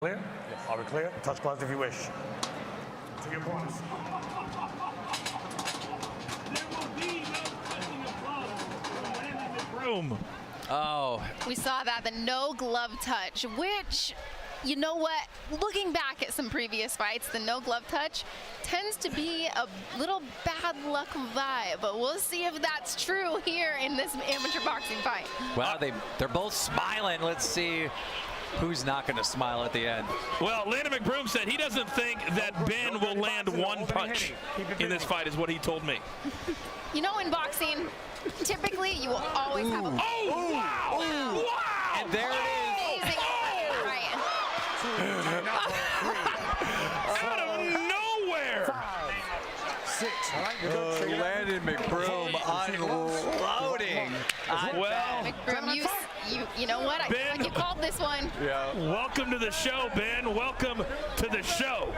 Clear? Yes. Are we clear? Touch gloves if you wish. To your corners. There will be no touching of gloves from Landon McBroom. Oh. We saw that, the no glove touch, which, you know what, looking back at some previous fights, the no glove touch tends to be a little bad luck vibe, but we'll see if that's true here in this amateur boxing fight. Well, they're both smiling. Let's see who's not going to smile at the end. Well, Landon McBroom said he doesn't think that Ben will land one punch in this fight, is what he told me. You know, in boxing, typically you will always have a... Oh, wow! Wow! And there it is. Amazing. Right. Out of nowhere! 6. All right, Landon McBroom unloading. Well, McBroom, you know what? I feel like you called this one. Yeah. welcome to the show, Ben. Welcome to the show.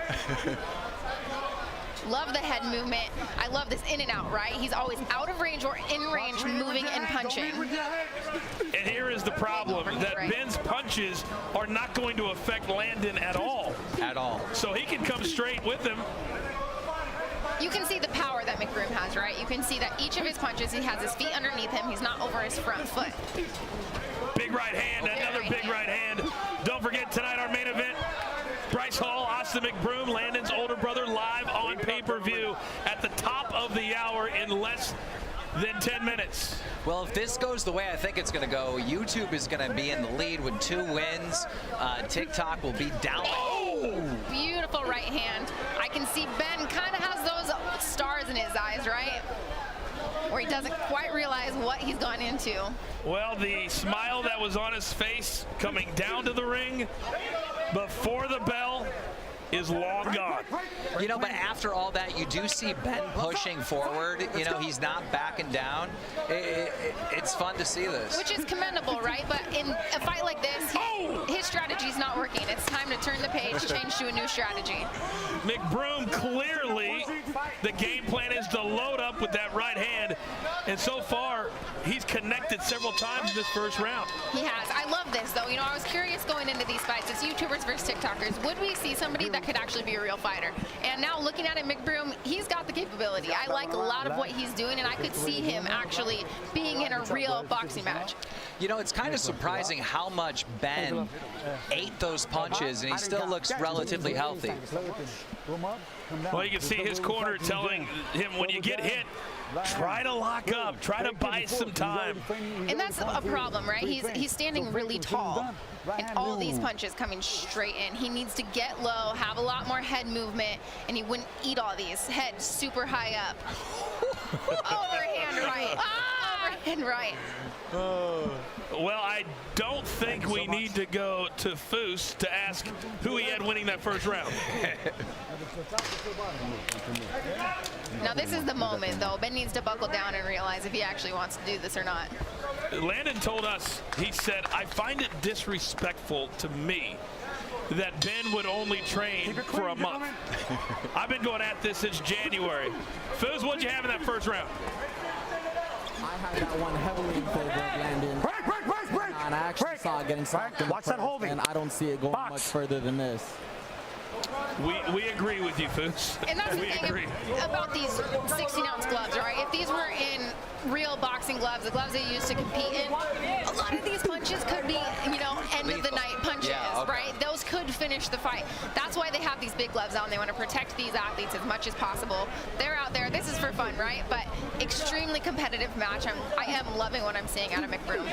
Love the head movement. I love this in and out, right? He's always out of range or in range, moving and punching. And here is the problem, that Ben's punches are not going to affect Landon at all. At all. So he can come straight with him. You can see the power that McBroom has, right? You can see that each of his punches, he has his feet underneath him. He's not over his front foot. Big right hand, another big right hand. Don't forget tonight our main event, Bryce Hall, Austin McBroom, Landon's older brother, live on pay-per-view at the top of the hour in less than 10 minutes. Well, if this goes the way I think it's going to go, YouTube is going to be in the lead with 2 wins. TikTok will be down. Oh! Beautiful right hand. I can see Ben kind of has those stars in his eyes, right? Where he doesn't quite realize what he's gone into. Well, the smile that was on his face coming down to the ring before the bell is long gone. You know, but after all that, you do see Ben pushing forward. You know, he's not backing down. It's fun to see this. Which is commendable, right? But in a fight like this, his strategy's not working. It's time to turn the page, change to a new strategy. McBroom, clearly the game plan is to load up with that right hand, and so far he's connected several times in this first round. He has. I love this, though. You know, I was curious going into these fights. It's YouTubers versus TikTokers. Would we see somebody that could actually be a real fighter? And now looking at it, McBroom, he's got the capability. I like a lot of what he's doing, and I could see him actually being in a real boxing match. You know, it's kind of surprising how much Ben ate those punches, and he still looks relatively healthy. Well, you can see his corner telling him, when you get hit, try to lock up, try to buy some time. And that's a problem, right? He's standing really tall, and all these punches coming straight in. He needs to get low, have a lot more head movement, and he wouldn't eat all these. Head super high up. Overhand right. Overhand right. Well, I don't think we need to go to Foose to ask who he had winning that first round. Now this is the moment, though. Ben needs to buckle down and realize if he actually wants to do this or not. Landon told us, he said, I find it disrespectful to me that Ben would only train for a month. I've been going at this since January. Foose, what'd you have in that first round? I had that one heavily in favor of Landon. Break! And I actually saw it getting stopped in the Watch that first, holding. and I don't see it going much further than this. We agree with you, Foose. And that's the we thing agree. about these 16-ounce gloves, right? If these were in real boxing gloves, the gloves they use to compete in, a lot of these punches could be, you know, end-of-the-night punches, right? Those could finish the fight. That's why they have these big gloves on. They want to protect these athletes as much as possible. They're out there. This is for fun, right? But extremely competitive match. I am loving what I'm seeing out of McBroom.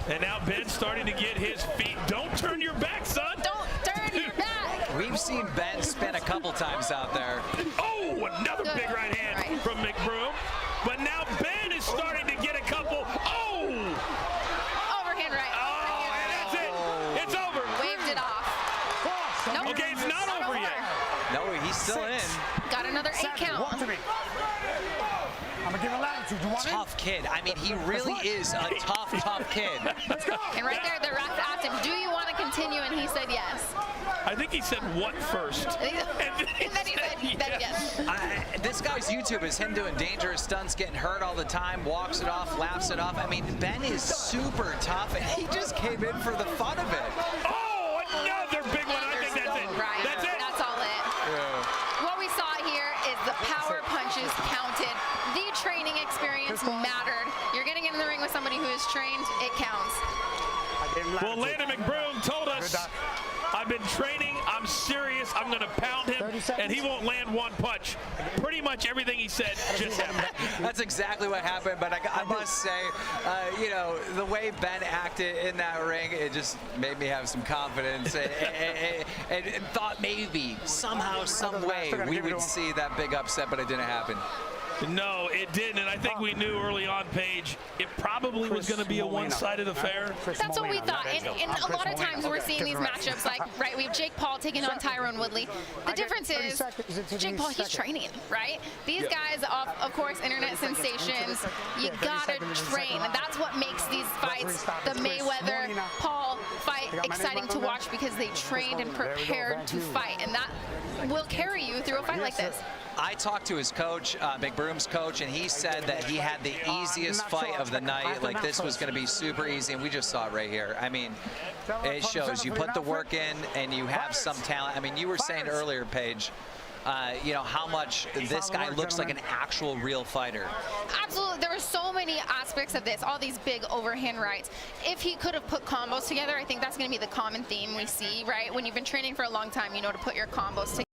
And now Ben's starting to get his feet. Don't turn your back, son. Don't turn your back. We've seen Ben spin a couple times out there. Oh, another big right hand from McBroom. But now Ben is starting to get a couple. Oh! Overhand right. Oh, and that's it. It's over. Waved it off. Nope. Okay, it's not over yet. No, he's still in. Got another 8 count. I'm gonna give him latitude. You want Tough kid. I mean, he really is a tough kid. And right there, the ref asked him, do you want to continue? And he said yes. I think he said what first? And then he said yes. This guy's YouTube is him doing dangerous stunts, getting hurt all the time, walks it off, laughs it off. I mean, Ben is super tough, and he just came in for the fun of it. Oh, another moments mattered. You're getting in the ring with somebody who is trained, it counts. Well, Landon McBroom told us, I've been training, I'm serious, I'm going to pound him, and he won't land one punch. Pretty much everything he said just happened. That's exactly what happened, but I must say, you know, the way Ben acted in that ring, it just made me have some confidence and thought maybe, somehow, some way, we would see that big upset, but it didn't happen. No, it didn't, and I think we knew early on, Paige, it probably was going to be a one-sided affair. That's what we thought, and a lot of times we're seeing these matchups, like, right, we have Jake Paul taking on Tyrone Woodley. The difference is, Jake Paul, he's training, right? These guys, of course, internet sensations, you gotta train, and that's what makes these fights, the Mayweather-Paul fight, exciting to watch, because they trained and prepared to fight, and that will carry you through a fight like this. I talked to his coach, McBroom's coach, and he said that he had the easiest fight of the night. Like, this was going to be super easy, and we just saw it right here. I mean, it shows you put the work in and you have some talent. I mean, you were saying earlier, Paige, you know, how much this guy looks like an actual real fighter. Absolutely. There were so many aspects of this, all these big overhand rights. If he could have put combos together, I think that's going to be the common theme we see, right? When you've been training for a long time, you know to put your combos together.